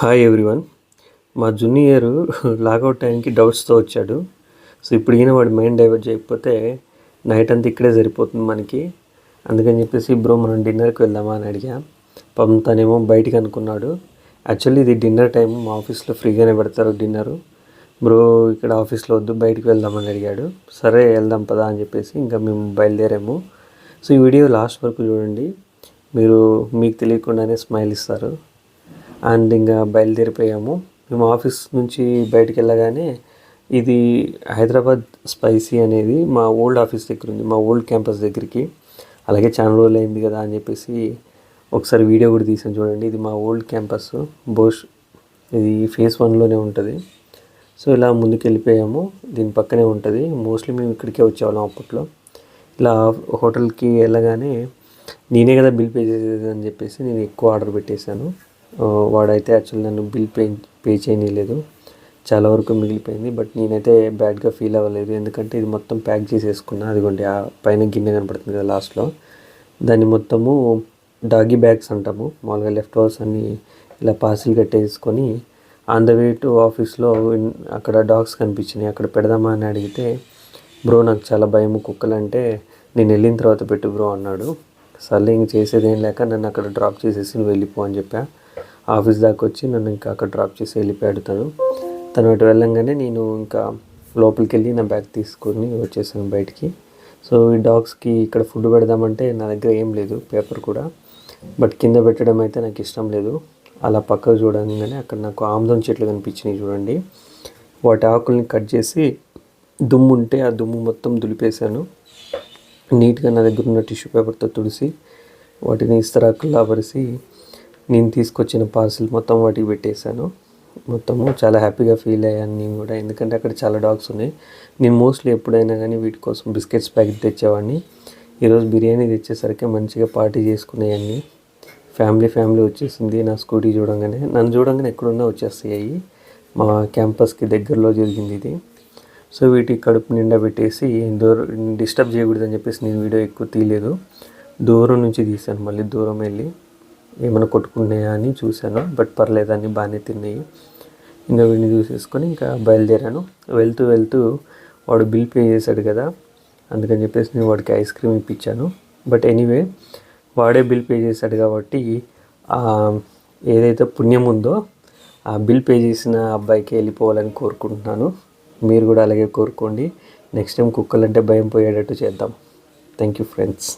Hi everyone. మా junior logout టైంకి డౌట్స్తో వచ్చాడు. సో ఇప్పుడు వాడి మైండ్ డైవర్ట్ చేయకపోతే నైట్ అంతా ఇక్కడే సరిపోతుంది మనకి. అందుకని చెప్పేసి బ్రో మనం డిన్నర్కి వెళ్దామా అని అడిగా. పాపం తనేమో బయటికి అనుకున్నాడు. యాక్చువల్లీ ఇది డిన్నర్ టైం, మా ఆఫీస్లో ఫ్రీగానే పెడతారు డిన్నరు. బ్రో ఇక్కడ ఆఫీస్లో వద్దు, బయటికి వెళ్దామని అడిగాడు. సరే వెళ్దాం పదా అని చెప్పేసి ఇంకా మేము బయలుదేరాము. సో ఈ వీడియో లాస్ట్ వరకు చూడండి, మీకు తెలియకుండానే స్మైల్ ఇస్తారు. అండ్ ఇంకా బయలుదేరిపోయాము. మేము ఆఫీస్ నుంచి బయటికి వెళ్ళగానే ఇది హైదరాబాద్ స్పైసీ అనేది మా ఓల్డ్ ఆఫీస్ దగ్గర ఉంది, మా ఓల్డ్ క్యాంపస్ దగ్గరికి. అలాగే చాలా రోజులు అయింది కదా అని చెప్పేసి ఒకసారి వీడియో కూడా తీసాను చూడండి. ఇది మా ఓల్డ్ క్యాంపస్ బోష్, ఇది ఫేజ్ 1లోనే ఉంటుంది. సో ఇలా ముందుకు వెళ్ళిపోయాము, దీని పక్కనే ఉంటుంది. మోస్ట్లీ మేము ఇక్కడికే వచ్చేవాళ్ళం అప్పట్లో. ఇలా హోటల్కి వెళ్ళగానే నేనే కదా బిల్ పే చేసేది అని చెప్పేసి నేను ఎక్కువ ఆర్డర్ పెట్టేశాను. వాడైతే యాక్చువల్లీ నన్ను బిల్ పే చేయలేదు, చాలా వరకు మిగిలిపోయింది. బట్ నేనైతే బ్యాడ్గా ఫీల్ అవ్వలేదు, ఎందుకంటే ఇది మొత్తం ప్యాక్ చేసేసుకున్నా. అదిగోండి ఆ పైన గిన్నె కనపడుతుంది కదా లాస్ట్లో, దాన్ని మొత్తము డాగీ బ్యాగ్స్ అంటాము. మామూలుగా లెఫ్ట్ ఓవర్స్ అన్నీ ఇలా పార్సిల్ కట్టేసుకొని ఆన్ ద వే టు ఆఫీస్లో అక్కడ డాగ్స్ కనిపించినాయి, అక్కడ పెడదామా అని అడిగితే బ్రో నాకు చాలా భయం కుక్కలంటే, నేను వెళ్ళిన తర్వాత పెట్టు బ్రో అన్నాడు. సర్లే ఇంక చేసేది ఏం లేక నన్ను అక్కడ డ్రాప్ చేసేసి నువ్వు వెళ్ళిపో అని చెప్పా. ఆఫీస్ దాకా వచ్చి నన్ను ఇంకా అక్కడ డ్రాప్ చేసి వెళ్ళిపోయాడు తను అటు వెళ్ళంగానే నేను ఇంకా లోపలికి వెళ్ళి నా బ్యాగ్ తీసుకొని వచ్చేసాను బయటికి. సో ఈ డాగ్స్కి ఇక్కడ ఫుడ్ పెడదామంటే నా దగ్గర ఏం లేదు, పేపర్ కూడా. బట్ కింద పెట్టడం అయితే నాకు ఇష్టం లేదు. అలా పక్కకు చూడంగానే అక్కడ నాకు ఆముదం చెట్లు కనిపించినాయి చూడండి. వాటి ఆకుల్ని కట్ చేసి దుమ్ము ఉంటే ఆ దుమ్ము మొత్తం దులిపేశాను. నీట్గా నా దగ్గర ఉన్న టిష్యూ పేపర్తో తుడిసి వాటిని ఇస్తరాకుల్లా పరిసి నేను తీసుకొచ్చిన పార్సిల్ మొత్తం వాటికి పెట్టేశాను. మొత్తము చాలా హ్యాపీగా ఫీల్ అయ్యాను నేను కూడా, ఎందుకంటే అక్కడ చాలా డాగ్స్ ఉన్నాయి. నేను మోస్ట్లీ ఎప్పుడైనా కానీ వీటి కోసం బిస్కెట్స్ ప్యాకెట్ తెచ్చేవాడిని. ఈరోజు బిర్యానీ తెచ్చేసరికి మంచిగా పార్టీ చేసుకునేవన్నీ. ఫ్యామిలీ వచ్చేసింది. నా స్కూటీ నన్ను చూడంగానే ఎక్కడున్నా వచ్చేస్తాయి. మా క్యాంపస్కి దగ్గరలో జరిగింది ఇది. సో వీటి కడుపు నిండా పెట్టేసి డిస్టర్బ్ చేయకూడదని చెప్పేసి నేను వీడియో ఎక్కువ తీయలేదు, దూరం నుంచి తీశాను. మళ్ళీ దూరం వెళ్ళి ఏమైనా కొట్టుకున్నాయా అని చూశాను, బట్ పర్లేదు అన్నీ బాగానే తిన్నాయి. ఇంకా వీడిని చూసేసుకొని ఇంకా బయలుదేరాను. వెళ్తూ వాడు బిల్ పే చేశాడు కదా, అందుకని చెప్పేసి నేను వాడికి ఐస్ క్రీమ్ ఇప్పించాను. బట్ ఎనీవే వాడే బిల్ పే చేశాడు కాబట్టి ఏదైతే పుణ్యం ఉందో ఆ బిల్ పే చేసిన అబ్బాయికి వెళ్ళిపోవాలని కోరుకుంటున్నాను. మీరు కూడా అలాగే కోరుకోండి. నెక్స్ట్ టైం కుక్కలంటే భయం పోయేటట్టు చేద్దాం. Thank you friends.